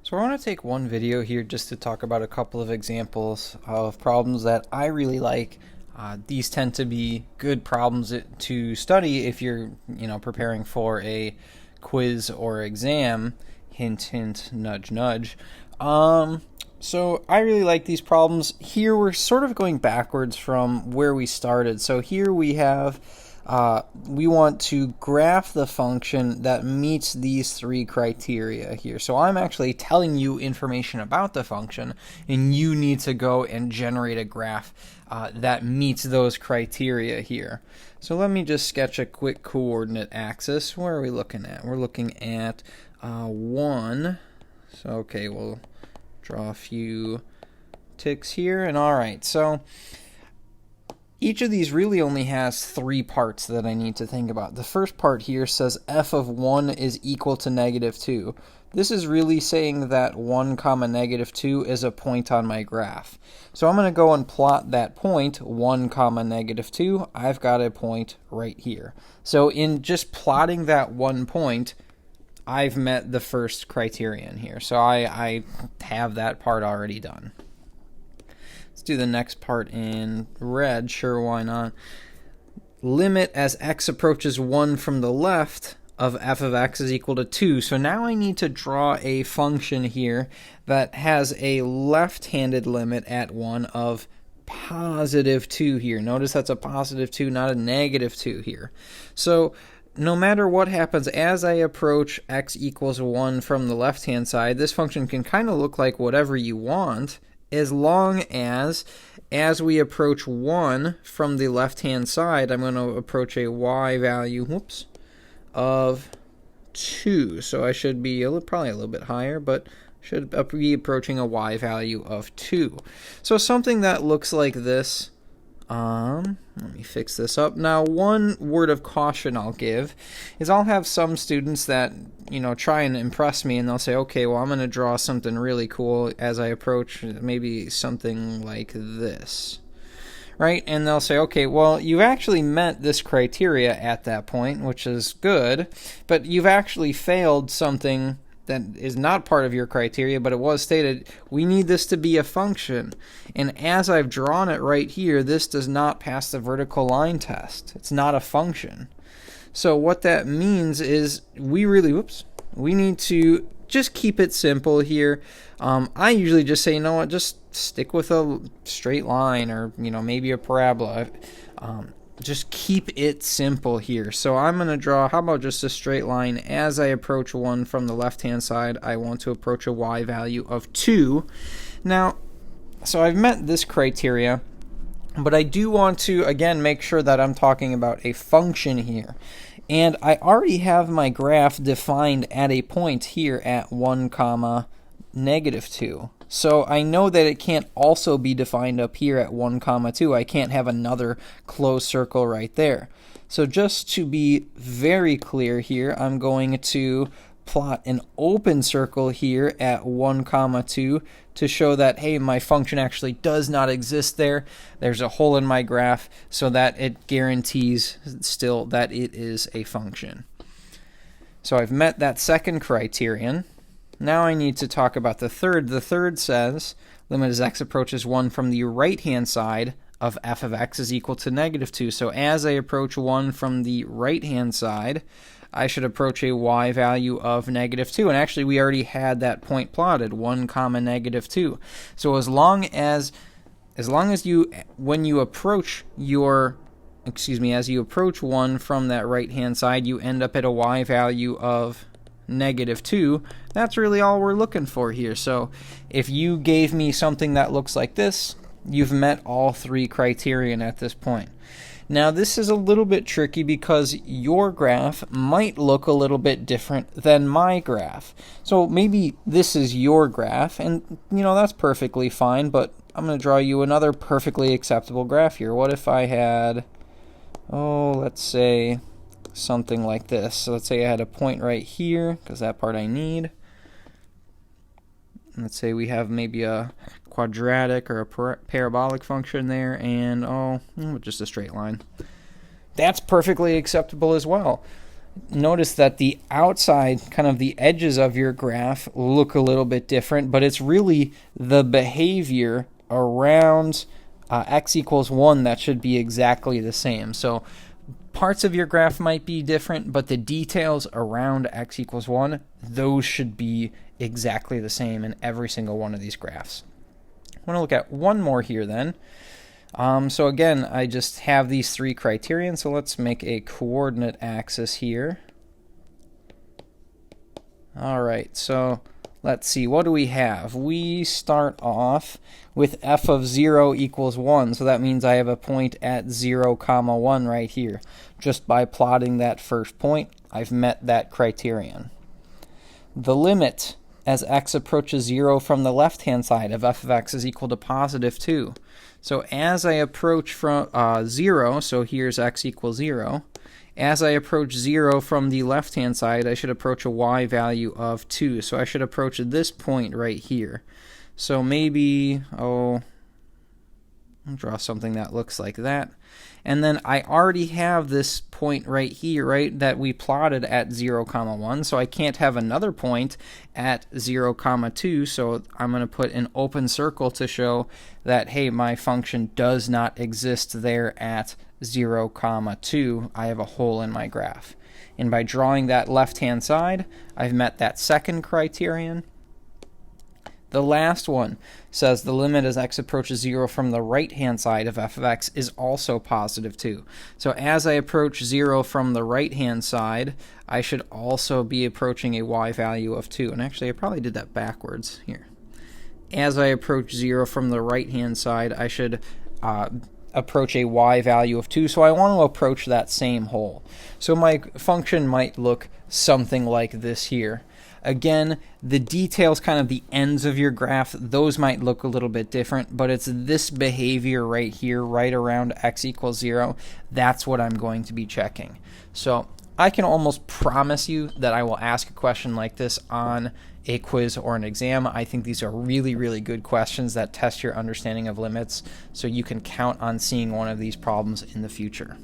So I want to take one video here just to talk about a couple of examples of problems that I really like. These tend to be good problems to study if you're, preparing for a quiz or exam. Hint, hint, nudge, nudge. So I really like these problems. Here we're sort of going backwards from where we started. So here we have we want to graph the function that meets these three criteria here. So I'm actually telling you information about the function, and you need to go and generate a graph that meets those criteria here. So let me just sketch a quick coordinate axis. Where are we looking at? We're looking at 1. So okay, we'll draw a few ticks here, and all right, so each of these really only has 3 parts that I need to think about. The first part here says f of 1 is equal to -2. This is really saying that 1 comma -2 is a point on my graph. So I'm going to go and plot that point, 1 comma -2. I've got a point right here. So in just plotting that one point, I've met the first criterion here. So I have that part already done. Let's do the next part in red. Sure, why not? Limit as x approaches 1 from the left of f of x is equal to 2. So now I need to draw a function here that has a left-handed limit at 1 of +2 here. Notice that's a +2, not a -2 here. So no matter what happens as I approach x equals 1 from the left-hand side, this function can kind of look like whatever you want, as long as we approach 1 from the left-hand side, I'm going to approach a y value, of 2. So I should be probably a little bit higher, but should be approaching a y value of 2. So something that looks like this. Let me fix this up. Now, one word of caution I'll give is I'll have some students that, try and impress me, and they'll say, okay, well, I'm going to draw something really cool as I approach maybe something like this, right? And they'll say, okay, well, you've actually met this criteria at that point, which is good, but you've actually failed something that is not part of your criteria, but it was stated, we need this to be a function. And as I've drawn it right here, this does not pass the vertical line test. It's not a function. So what that means is we need to just keep it simple here. I usually just say, just stick with a straight line or, maybe a parabola. Just keep it simple here. So I'm going to draw, how about just a straight line? As I approach 1 from the left-hand side, I want to approach a y value of 2. Now, so I've met this criteria, but I do want to, again, make sure that I'm talking about a function here. And I already have my graph defined at a point here at 1 comma -2. So I know that it can't also be defined up here at 1 comma 2. I can't have another closed circle right there. So just to be very clear here, I'm going to plot an open circle here at 1 comma 2 to show that, hey, my function actually does not exist there. There's a hole in my graph so that it guarantees still that it is a function. So I've met that second criterion. Now I need to talk about the third. The third says limit as x approaches 1 from the right-hand side of f of x is equal to -2. So as I approach 1 from the right-hand side, I should approach a y value of -2. And actually, we already had that point plotted, 1 comma -2. So as long as you, when you approach as you approach 1 from that right-hand side, you end up at a y value of -2, that's really all we're looking for here. So if you gave me something that looks like this, you've met all 3 criterion at this point. Now this is a little bit tricky because your graph might look a little bit different than my graph. So maybe this is your graph, and that's perfectly fine, but I'm going to draw you another perfectly acceptable graph here. What if I had, let's say something like this. So let's say I had a point right here, because that part I need. Let's say we have maybe a quadratic or a parabolic function there, and just a straight line. That's perfectly acceptable as well. notice that the outside, kind of the edges of your graph, look a little bit different, but it's really the behavior around x equals 1 that should be exactly the same. So parts of your graph might be different, but the details around x equals 1, those should be exactly the same in every single one of these graphs. I want to look at one more here then. So again, I just have these three criterion, so let's make a coordinate axis here. Alright, so let's see, what do we have? We start off with f of 0 equals 1, so that means I have a point at 0, 1 right here. Just by plotting that first point, I've met that criterion. The limit as x approaches 0 from the left-hand side of f of x is equal to positive 2. So as I approach from 0, so here's x equals 0, as I approach 0 from the left-hand side, I should approach a y value of 2. So I should approach this point right here. So maybe, I'll draw something that looks like that. And then I already have this point right here, right, that we plotted at 0, 1. So I can't have another point at 0, 2. So I'm going to put an open circle to show that, hey, my function does not exist there at 0, 2. I have a hole in my graph. And by drawing that left-hand side, I've met that second criterion. The last one says the limit as x approaches 0 from the right-hand side of f of x is also positive 2. So as I approach 0 from the right-hand side, I should also be approaching a y value of 2. And actually, I probably did that backwards here. As I approach 0 from the right-hand side, I should approach a y value of 2. So I want to approach that same hole. So my function might look something like this here. Again, the details, kind of the ends of your graph, those might look a little bit different, but it's this behavior right here, right around x equals 0. That's what I'm going to be checking. So I can almost promise you that I will ask a question like this on a quiz or an exam. I think these are really, really good questions that test your understanding of limits, so you can count on seeing one of these problems in the future.